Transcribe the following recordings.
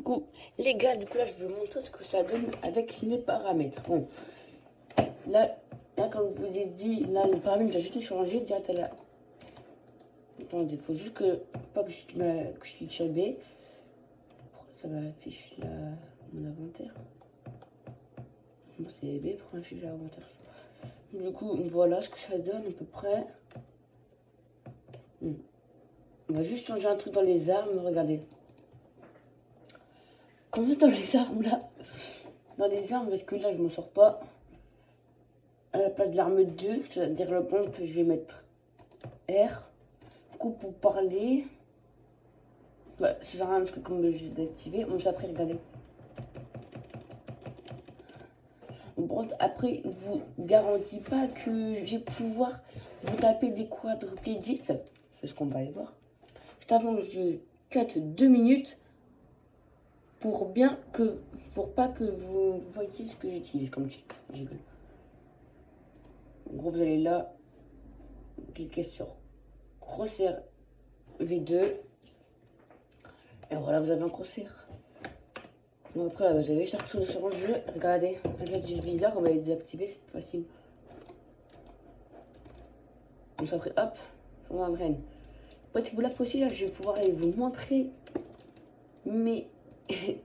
coup, les gars, là, je vais vous montrer ce que ça donne avec les paramètres. Bon, là, comme je vous ai dit, là, les paramètres, j'ai juste changé direct à la... Attendez, il faut juste pas que je clique sur B. Ça m'affiche mon inventaire. Bon, c'est B pour afficher l'inventaire. Du coup, voilà ce que ça donne à peu près. On va juste changer un truc dans les armes, regardez. Comment dans les armes là? Dans les armes, parce que là je m'en sors pas. À la place de l'arme 2, c'est-à-dire le pompe, je vais mettre R. Du coup, pour parler, bah, ça sert à rien parce que comme j'ai d'activer, on après regardez. Bon, après, je vous garantis pas que je vais pouvoir vous taper des quadrupédites. C'est ce qu'on va aller voir. Juste avant, je cut 2 minutes pour pas que vous voyez ce que j'utilise comme cheat. J'rigole. En gros, vous allez là, vous cliquez sur Crosshair V2. Et voilà, vous avez un Crosshair. Donc après, vous avez juste à retourner sur le jeu. Regardez, avec du bizarre, on va les désactiver, c'est plus facile. Donc après, hop, on entraîne. Après, si vous l'appréciez, là, je vais pouvoir aller vous montrer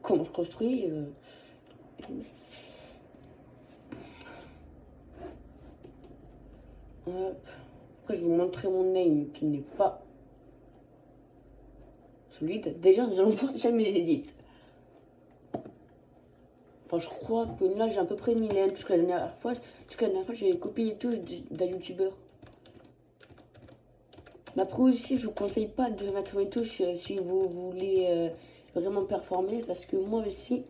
comment je construis. Hop. Après, je vais vous montrer mon name qui n'est pas solide. Déjà, nous allons voir déjà mes edits. Enfin, je crois que là, j'ai à peu près mis les parce que la dernière fois, j'ai copié les touches d'un youtubeur. Mais après aussi, je vous conseille pas de mettre mes touches si vous voulez vraiment performer, parce que moi aussi,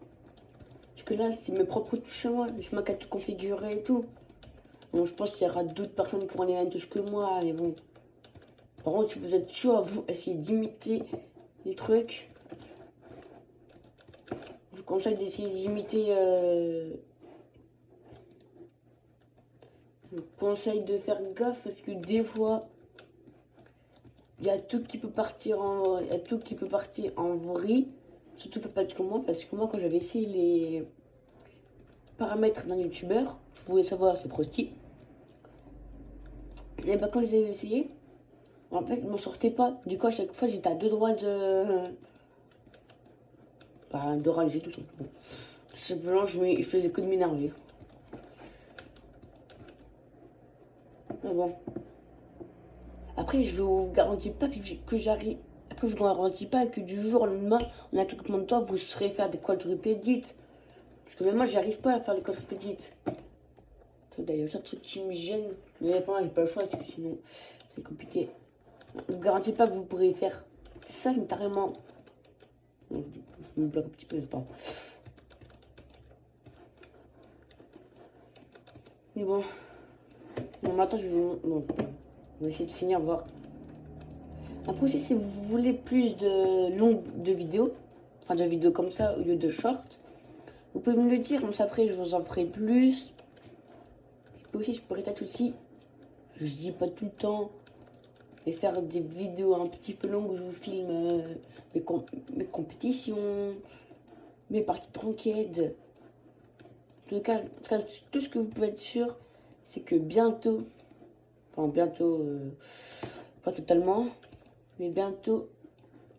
parce que là, c'est mes propres touches à moi, c'est moi qui ai tout configuré et tout. Bon, je pense qu'il y aura d'autres personnes qui auront les mêmes touches que moi, mais bon. Par contre, si vous êtes chaud à vous essayer d'imiter les trucs, je vous conseille d'essayer d'imiter. Je vous conseille de faire gaffe parce que des fois, il y a tout qui peut partir en vrille. Surtout, faites pas comme moi, parce que moi, quand j'avais essayé les paramètres d'un youtubeur, je voulais savoir, c'est Frosty. Et bah, quand je les avais essayés, en fait, je m'en sortais pas. Du coup, à chaque fois, j'étais à deux doigts de rager, tout simplement. Tout simplement, je faisais que de m'énerver. Mais bon. Après, je vous garantis pas que j'arrive. Après, je vous garantis pas que du jour au lendemain, on a tout le monde de temps, vous serez faire des quadrupédites. Parce que même moi, j'arrive pas à faire des quadrupédites. D'ailleurs, c'est un truc qui me gêne. Mais pour moi, j'ai pas le choix, parce que sinon, c'est compliqué. Je vous garantis pas que vous pourrez faire ça littéralement. Je me bloque un petit peu, c'est pas. Mais bon. Bon, maintenant, je vais vous. Bon, on va essayer de finir, voir. Après aussi, si vous voulez plus de vidéos, enfin de vidéos comme ça au lieu de short, vous pouvez me le dire, comme ça après je vous en ferai plus. Et aussi, je pourrais peut-être aussi, je dis pas tout le temps, mais faire des vidéos un petit peu longues où je vous filme mes compétitions, mes parties de ranked. En tout cas, tout ce que vous pouvez être sûr, c'est que bientôt, enfin bientôt, pas totalement, mais bientôt,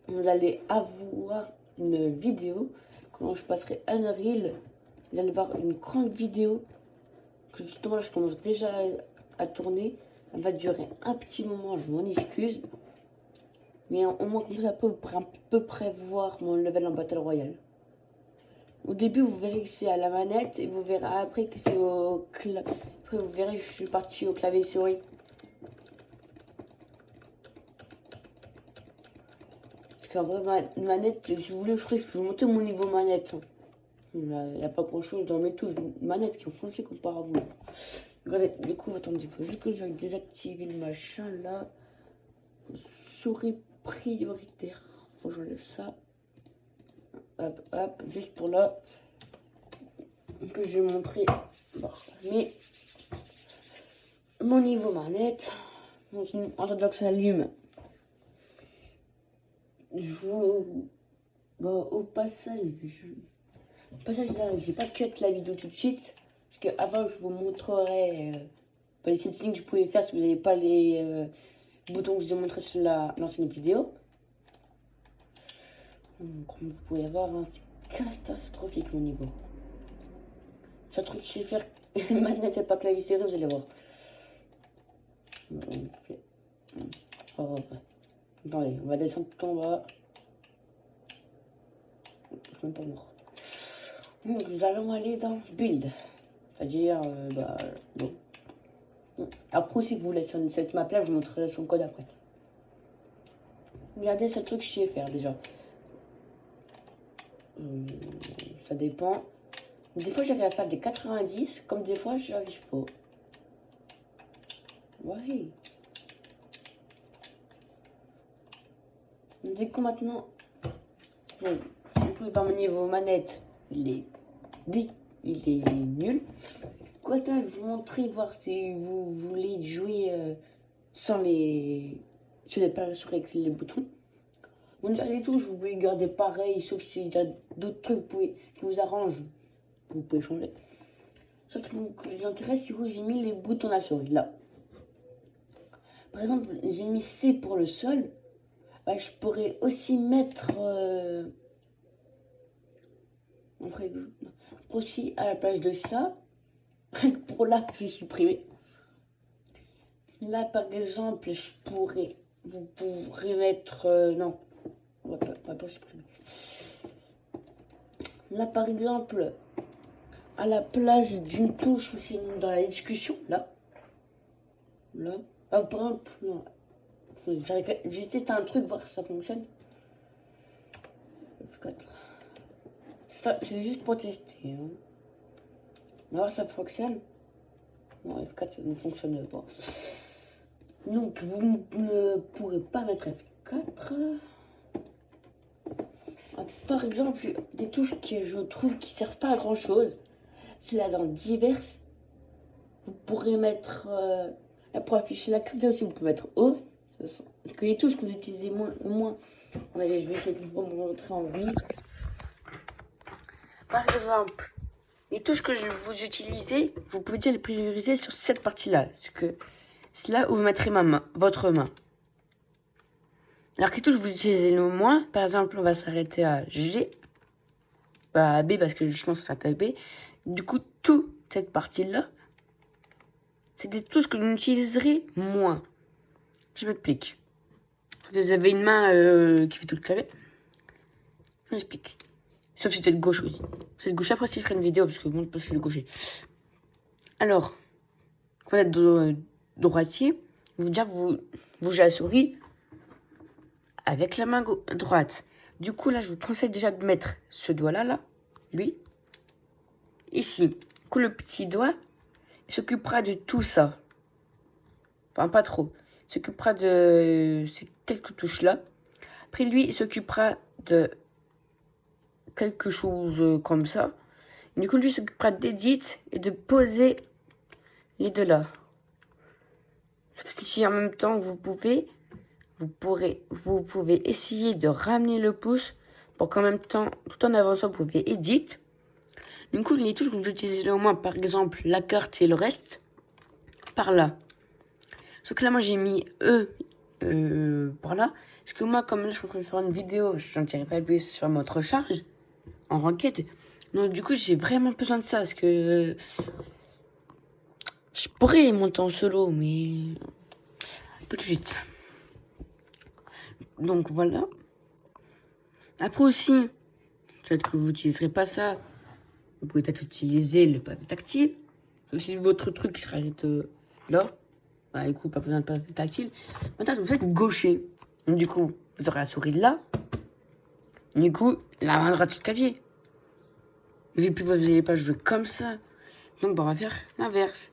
vous allez avoir une vidéo quand je passerai Unreal. Vous allez voir une grande vidéo que justement là je commence déjà à tourner. Elle va durer un petit moment, je m'en excuse. Mais au moins comme ça, vous pourrez à peu près voir mon level en Battle Royale. Au début, vous verrez que c'est à la manette et vous verrez après que c'est au clavier. Après, vous verrez que je suis parti au clavier souris. Parce qu'en vrai, manette, je voulais vous monter mon niveau manette. Il n'y a pas grand chose dans mes touches manette qui ont changé comparé à vous. Regardez, du coup, attendez, il faut juste que j'aille désactiver le machin là. Souris prioritaire. Faut que j'enlève ça. Hop, hop, juste pour là. Que je vais montrer. Mais mon niveau manette. En attendant que ça allume. Je vous Bon, au passage là, j'ai pas cut la vidéo tout de suite. Parce que avant, je vous montrerai les settings que je pouvais faire si vous n'avez pas les boutons que je vous ai montré sur l'ancienne vidéo. Comme vous pouvez voir, hein, c'est catastrophique mon niveau. C'est un truc que je sais faire manette et pas clavier serré, vous allez voir. Oh, attendez, on va descendre tout en bas. Je suis même pas mort. Donc nous allons aller dans build. C'est-à-dire, bon. Après, si vous voulez sur cette map là, je vous montrerai son code après. Regardez ce truc que je sais faire déjà. Ça dépend. Des fois j'arrive à faire des 90, comme des fois j'arrive pas. Ouais. Du coup maintenant, bon, vous pouvez voir mon niveau manette, il est nul. Quoi, je vais vous montrer, voir si vous voulez jouer sans les avec les boutons. Bon, déjà les touches, vous pouvez garder pareil, sauf s'il y a d'autres trucs qui vous arrangent, vous pouvez changer. Ce qui vous intéresse, c'est où j'ai mis les boutons à la souris, là. Par exemple, j'ai mis C pour le sol. Bah, je pourrais aussi mettre aussi à la place de ça. Pour là, je vais supprimer. Là, par exemple, vous pourrez mettre non, on va pas supprimer. Là, par exemple, à la place d'une touche, c'est dans la discussion, là. Ah, par exemple, non. J'ai testé un truc, voir si ça fonctionne. F4. C'est juste pour tester. Hein. On va voir si ça fonctionne. Non, F4, ça ne fonctionne pas. Donc, vous ne pourrez pas mettre F4. Par exemple, des touches que je trouve qui ne servent pas à grand chose. C'est là dans diverses. Vous pourrez mettre. Là, pour afficher la carte, aussi, vous pouvez mettre O. Parce que les touches que vous utilisez moins. Allez, je vais essayer de vous montrer en vie. Par exemple, les touches que vous utilisez, vous pouvez déjà les prioriser sur cette partie-là. C'est là où vous mettrez votre main. Alors que les touches que vous utilisez le moins, par exemple, on va s'arrêter à G. Pas à B parce que je pense que c'est à B. Du coup, toute cette partie-là, c'est des touches que vous utiliserez moins. Je m'explique. Vous avez une main qui fait tout le clavier. Je m'explique. Sauf si c'est de gauche aussi. C'est de gauche. Après, si je ferai une vidéo, parce que bon, je suis de gaucher. Alors, quand vous êtes droitier, vous bougez la souris avec la main droite. Du coup, là, je vous conseille déjà de mettre ce doigt-là, là, lui, ici. Du coup, le petit doigt, il s'occupera de tout ça. Enfin, pas trop. Il s'occupera de ces quelques touches-là. Après, lui, il s'occupera de quelque chose comme ça. Du coup, lui, il s'occupera d'edit et de poser les deux là. Si en même temps, vous pouvez essayer de ramener le pouce pour qu'en même temps, tout en avançant, vous pouvez edit. Du coup, les touches que vous utilisez au moins, par exemple, la carte et le reste, par là. Sauf que là, moi, j'ai mis par là. Parce que moi, comme là, je suis en train de faire une vidéo, je n'en tirerai pas plus sur notre recharge en requête. Donc, du coup, j'ai vraiment besoin de ça. Parce que je pourrais monter en solo, mais pas tout de suite. Donc, voilà. Après aussi, peut-être que vous n'utiliserez pas ça. Vous pouvez peut-être utiliser le papier tactile. Si votre truc qui sera là, bah, du coup, pas besoin de papier tactile. Maintenant, vous êtes gaucher. Donc, du coup, vous aurez la souris là. Du coup, la main droite sur le clavier. Et puis, vous n'allez pas jouer comme ça. Donc, bah, on va faire l'inverse.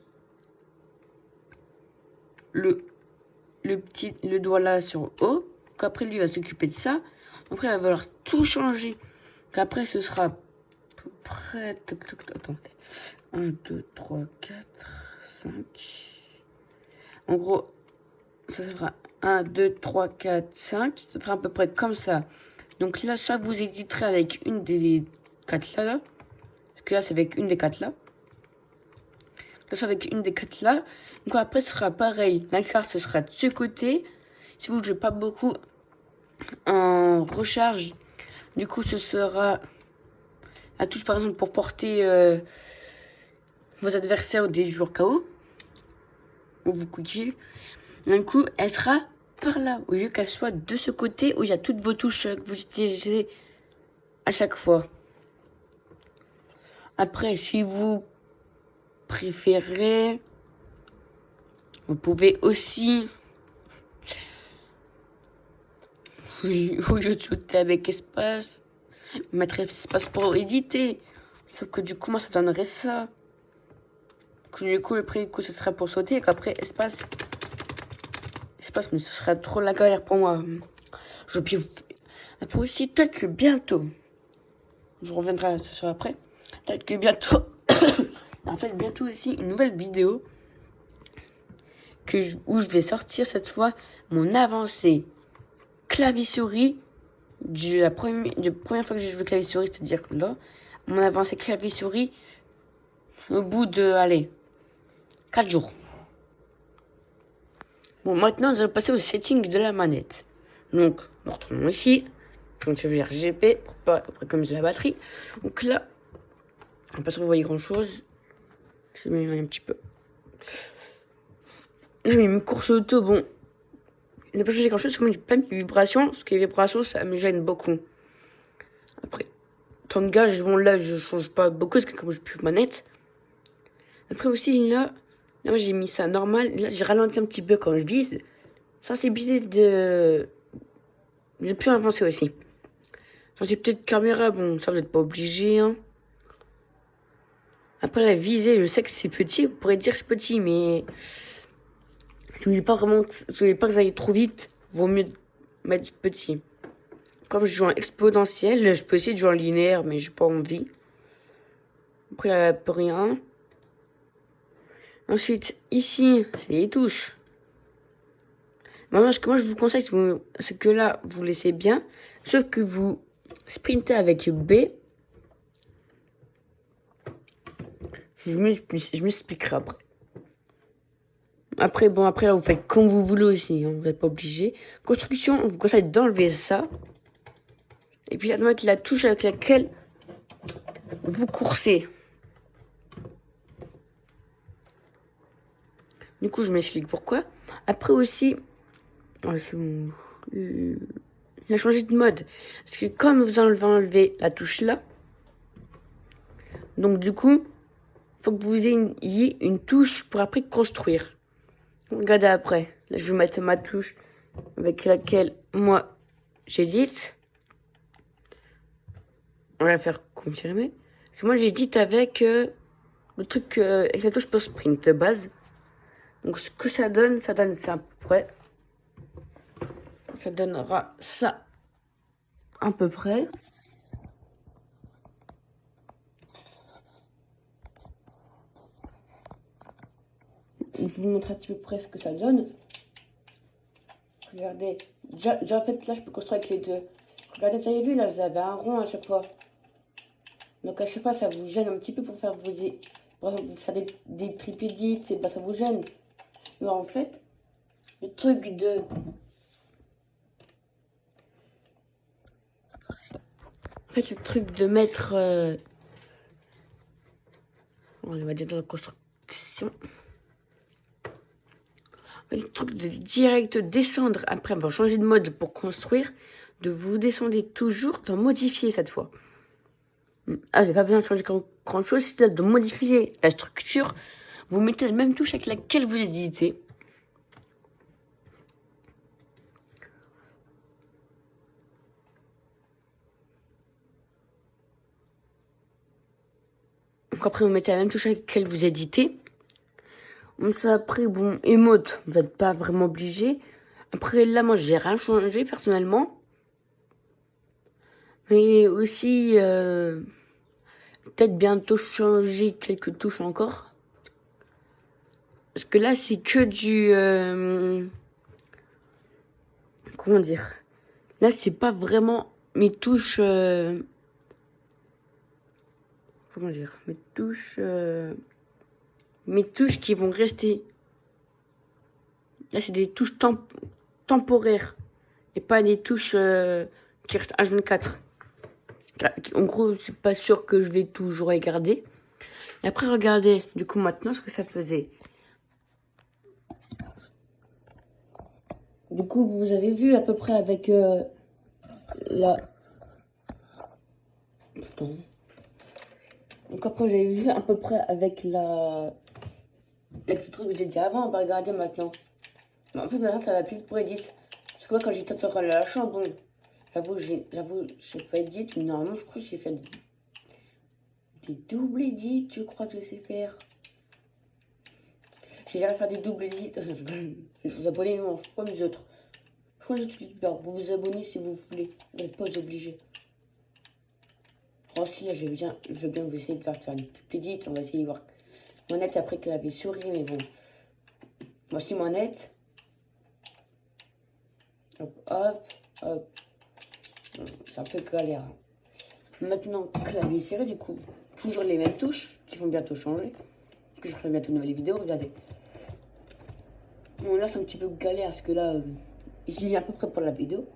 Le doigt là sur O. Qu'après, lui, va s'occuper de ça. Après, il va falloir tout changer. Qu'après, ce sera à peu près... Attendez. 1, 2, 3, 4, 5... En gros, ça fera 1, 2, 3, 4, 5. Ça fera à peu près comme ça. Donc là, soit vous éditerez avec une des 4 là. Parce que là, c'est avec une des 4 là. Là, c'est avec une des 4 là. Donc après, ce sera pareil. La carte, ce sera de ce côté. Si vous ne jouez pas beaucoup en recharge, du coup, ce sera la touche, par exemple, pour porter vos adversaires des joueurs KO. Ou vous quickez. D'un coup, elle sera par là. Au lieu qu'elle soit de ce côté où il y a toutes vos touches que vous utilisez à chaque fois. Après, si vous préférez, vous pouvez aussi ou je shooter avec espace, mettre espace pour éditer. Sauf que du coup, moi, ça donnerait ça. Du coup, le prix, du coup, ce sera pour sauter. Et qu'après, espace, mais ce sera trop la galère pour moi. Après aussi, peut-être que bientôt, je reviendrai à ça après. Peut-être que bientôt, en fait, bientôt aussi, une nouvelle vidéo où je vais sortir cette fois mon avancée clavier-souris de la première fois que j'ai joué clavier-souris, c'est-à-dire là, mon avancée clavier-souris au bout de, allez, 4 jours. Bon, maintenant, je vais passer au setting de la manette. Donc, nous retournons ici. Donc, je vais RGB, après comme j'ai la batterie. Donc là, on va pas se revoyer grand-chose. Je vais m'éloigner un petit peu. J'ai mis une course auto, bon. Il n'a pas changé grand-chose, parce que j'ai pas mis de vibrations. Parce que les vibrations, ça me gêne beaucoup. Après, temps de gage, bon, là, je change pas beaucoup, parce que comme je plus manette. Après aussi, là, moi, j'ai mis ça normal. Là, j'ai ralenti un petit peu quand je vise. Sensibilité de plus avancer aussi. Sensibilité de caméra, bon, ça, vous n'êtes pas obligé, hein. Après, la visée, je sais que c'est petit. Vous pourrez dire que c'est petit, mais je voulais pas que ça aille trop vite. Vaut mieux mettre petit. Comme je joue en exponentiel, je peux essayer de jouer en linéaire, mais j'ai pas envie. Après, là, plus rien. Ensuite, ici, c'est les touches. Maintenant, ce que moi, je vous conseille, c'est que là, vous laissez bien. Sauf que vous sprintez avec B. Je m'expliquerai après. Après, bon, après, là, vous faites comme vous voulez aussi. Hein, vous n'êtes pas obligé. Construction, on vous conseille d'enlever ça. Et puis, là, de mettre la touche avec laquelle vous coursez. Du coup, je m'explique pourquoi. Après aussi, il a changé de mode. Parce que comme vous enlevez la touche là, donc du coup, il faut que vous ayez une touche pour après construire. Regardez après. Là, je vais mettre ma touche avec laquelle moi j'édite. On va la faire confirmer. Parce que moi j'édite avec le truc, avec la touche pour sprint de base. Donc ce que ça donne ça à peu près. Ça donnera ça à peu près. Je vous montre un petit peu près ce que ça donne. Regardez. Déjà en fait, là, je peux construire avec les deux. Regardez, vous avez vu, là, vous avez un rond à chaque fois. Donc, à chaque fois, ça vous gêne un petit peu pour faire par exemple, vous faire des triple edits, et bah, ça vous gêne. Mais en fait, le truc de... En fait, le truc de mettre... on va dire dans la construction... Le truc de direct descendre, après on va changer de mode pour construire, de vous descendez toujours dans modifier cette fois. Ah, j'ai pas besoin de changer grand chose, c'est de modifier la structure. Vous mettez la même touche avec laquelle vous éditez. Donc après vous mettez la même touche avec laquelle vous éditez. Donc ça après, bon, émote, vous n'êtes pas vraiment obligé. Après là, moi j'ai rien changé personnellement. Mais aussi, peut-être bientôt changer quelques touches encore. Parce que là, c'est que du... comment dire? Là, c'est pas vraiment mes touches... comment dire? Mes touches qui vont rester. Là, c'est des touches temporaires. Et pas des touches qui restent H24. En gros, c'est pas sûr que je vais toujours les garder. Et après, regardez, du coup, maintenant, ce que ça faisait. Du coup, vous avez vu à peu près avec la... Putain. Donc après, vous avez vu à peu près avec avec le truc que j'ai dit avant, on va regarder maintenant. Mais en fait, maintenant, ça va plus pour Edit. Parce que moi, quand j'étais en la chambre, bon, j'avoue, je sais pas Edit, mais normalement, je crois que j'ai fait des doubles Edit, je crois que je sais faire. J'ai jamais fait des doubles Edit. Je vous abonnez, non, je crois les autres. Je crois les autres youtubeurs. Vous vous abonnez si vous voulez. Vous n'êtes pas obligés. Aussi, là, je veux bien vous essayer de faire une double Edit. On va essayer de voir. Manette après qu'elle avait souris, mais bon. Voici manette. Hop, hop, hop. C'est un peu galère. Maintenant, clavier serré, du coup, toujours les mêmes touches qui vont bientôt changer. Que je ferai bientôt une nouvelle vidéo, regardez. Bon, là, c'est un petit peu galère parce que là, j'y ai à peu près pour la vidéo.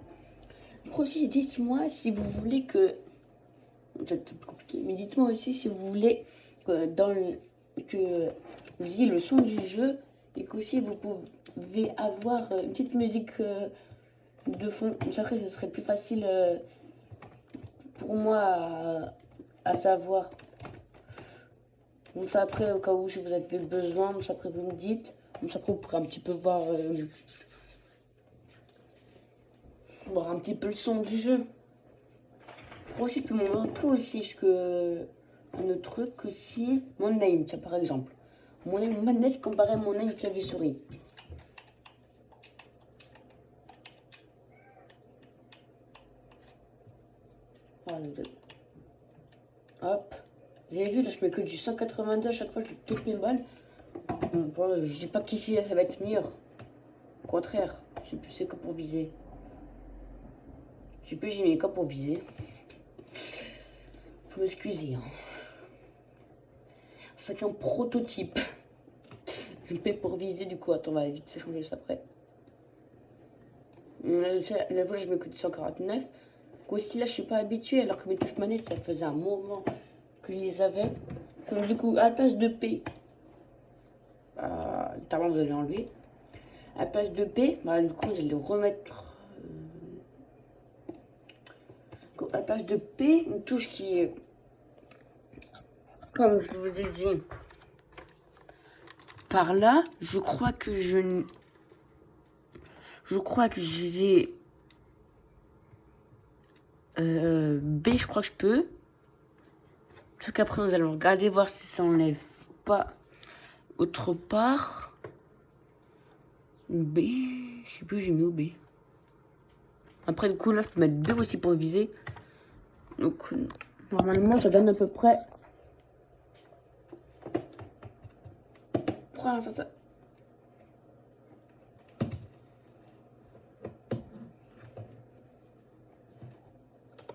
Après aussi, dites-moi si vous voulez que. C'est compliqué, mais dites-moi aussi si vous voulez que que vous ayez le son du jeu et qu'aussi vous pouvez avoir une petite musique de fond. Ça, après, ce serait plus facile pour moi à savoir. Donc ça après, au cas où si vous avez besoin, donc ça après vous me dites. Donc ça après vous pourrez un petit peu voir un petit peu le son du jeu. Aussi puis mon montrer aussi ce que un autre truc aussi, mon name, ça par exemple. Mon name manette comparé à mon name clavier souris. Hop. Vous avez vu, là, je mets que du 182 à chaque fois, je fais toutes mes balles. Bon, je dis pas qu'ici, là, ça va être meilleur. Au contraire, je sais plus c'est quoi pour viser. Je sais plus, j'ai mis quoi pour viser. Faut m'excuser. Hein. C'est qu'un prototype. MP pour viser, du coup, attends, on va vite changer ça après. La fois, je mets que du 149. Aussi, là, je suis pas habituée, alors que mes touches manettes, ça faisait un moment que je les avais. Donc, du coup, à la place de P, notamment, vous allez enlever. À la place de P, bah, du coup, vous allez le remettre. À la place de P, une touche qui est, comme je vous ai dit, par là, je crois que j'ai B, je crois que je peux. Sauf qu'après, nous allons regarder, voir si ça enlève pas autre part. B, je sais plus, j'ai mis où B. Après, du coup, là, je peux mettre B aussi pour viser. Donc, normalement, ça donne à peu près. Ça.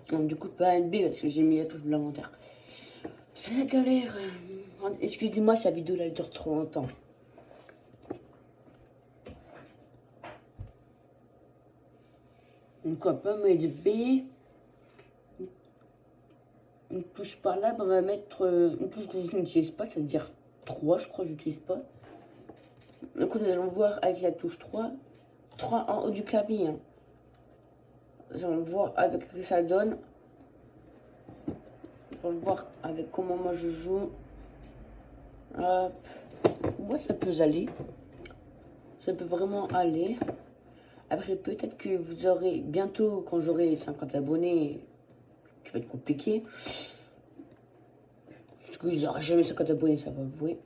Donc, du coup, pas un B parce que j'ai mis la touche de l'inventaire. C'est la galère. Excusez-moi, sa vidéo là, elle dure trop longtemps. Donc, on peut mettre B. Une touche par là, on va mettre une touche que je n'utilise pas, c'est-à-dire 3, je crois que je n'utilise pas. Donc, nous allons voir avec la touche 3 en haut du clavier. Hein. Nous allons voir avec ce que ça donne. On va voir avec comment moi je joue. Hop. Moi, ça peut aller. Ça peut vraiment aller. Après, peut-être que vous aurez bientôt, quand j'aurai 50 abonnés, qui va être compliqué. Parce que vous n'aurez jamais 50 abonnés, ça va avouer.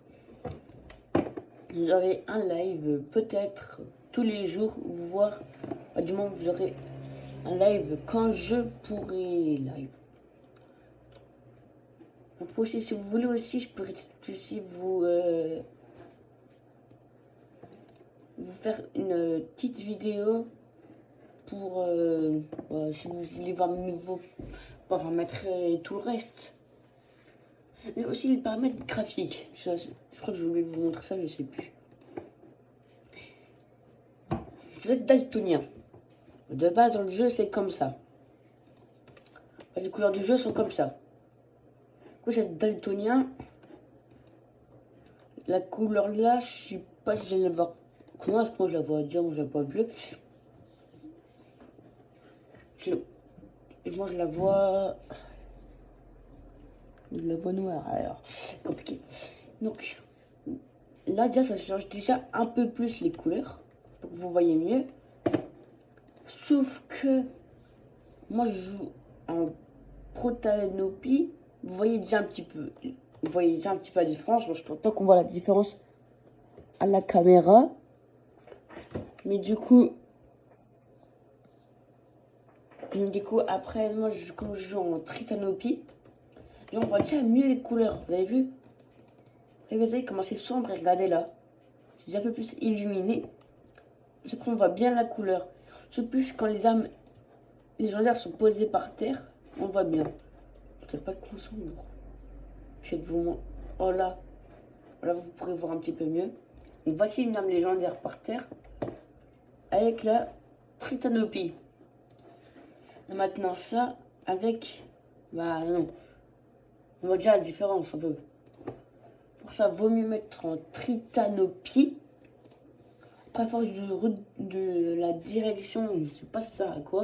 Vous aurez un live, peut-être tous les jours, voir. Du moment vous aurez un live quand je pourrai live. Après aussi, si vous voulez aussi, je pourrais aussi vous faire une petite vidéo pour si vous voulez voir mes nouveaux paramètres et tout le reste. Mais aussi les paramètres graphiques. Je crois que je voulais vous montrer ça, je sais plus. Vous êtes daltonien. De base dans le jeu c'est comme ça. Les couleurs du jeu sont comme ça. Vous êtes daltonien. La couleur là, je sais pas si je vais la voir. Comment est-ce que moi je la vois dire, moi je la vois bleue. Moi je la vois. Je la vois noire, alors c'est compliqué. Donc là déjà ça change déjà un peu plus les couleurs. Pour que vous voyez mieux. Sauf que moi je joue en Protanopie. Vous voyez déjà un petit peu. Vous voyez déjà un petit peu la différence. Moi, je trouve pas qu'on voit la différence à la caméra. Mais du coup après, moi, comme je joue en Tritanopie, on voit déjà mieux les couleurs. Vous avez vu? Et vous voyez comment c'est sombre. Et regardez là. C'est déjà un peu plus illuminé. C'est qu'on voit bien la couleur. C'est plus quand les armes légendaires sont posées par terre, on voit bien. Je ne pas de sombre. Je vais vous montrer. Oh là. Là, vous pourrez voir un petit peu mieux. Donc, voici une arme légendaire par terre avec la Tritanopie. Et maintenant ça avec... Bah non. On voit déjà la différence un peu. Pour ça, vaut mieux mettre en Tritanopie. Après, à force de la direction, je sais pas ça à quoi.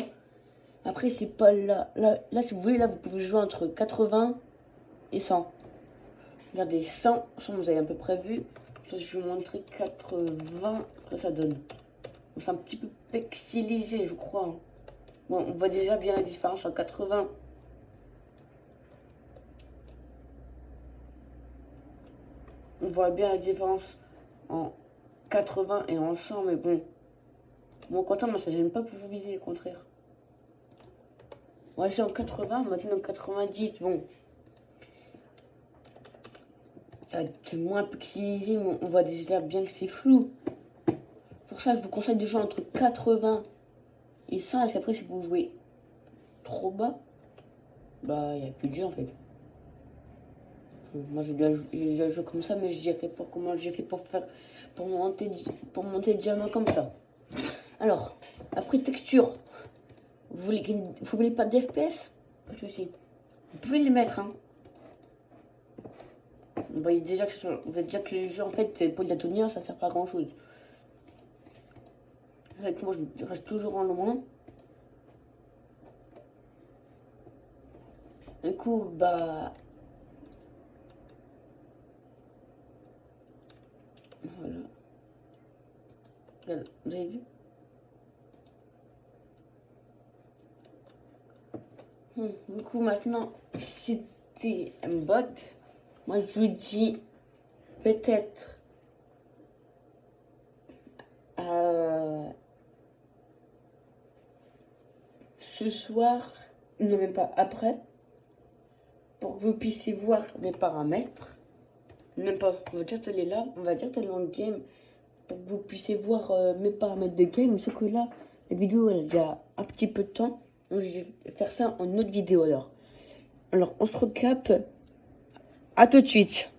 Après, c'est pas là. Là, si vous voulez, là, vous pouvez jouer entre 80 et 100. Regardez, 100, vous avez à peu près vu. Je vais vous montrer 80, ça donne. C'est un petit peu pixelisé, je crois. Bon, on voit déjà bien la différence en 80. On voit bien la différence en 80 et en 100, mais bon. Bon, content, moi, ça gêne pas pour vous viser, au contraire. Ouais, c'est en 80, maintenant en 90, bon. Ça va être moins pixelisé, mais on voit déjà bien que c'est flou. Pour ça, je vous conseille de jouer entre 80 et 100, et après, si vous jouez trop bas, bah, il n'y a plus de jeu, en fait. Moi, j'ai déjà joué comme ça, mais je dirais pas comment j'ai fait pour monter le diamant comme ça. Alors, après texture, vous voulez pas d'FPS? Pas de souci. Vous pouvez les mettre, hein. Vous voyez déjà que le jeu, en fait, c'est pour le daltonien, ça sert pas à grand chose. Avec moi, je reste toujours en loin. Du coup, bah... Voilà. Vous avez vu? Du coup, maintenant, c'était un bot. Moi, je vous dis peut-être ce soir, non même pas après, pour que vous puissiez voir mes paramètres. Même pas, on va dire qu'elle est là, on va dire qu'elle est en game, pour que vous puissiez voir mes paramètres de game. Sauf que là, la vidéo elle a déjà un petit peu de temps, donc je vais faire ça en autre vidéo alors. Alors, on se recap. À tout de suite.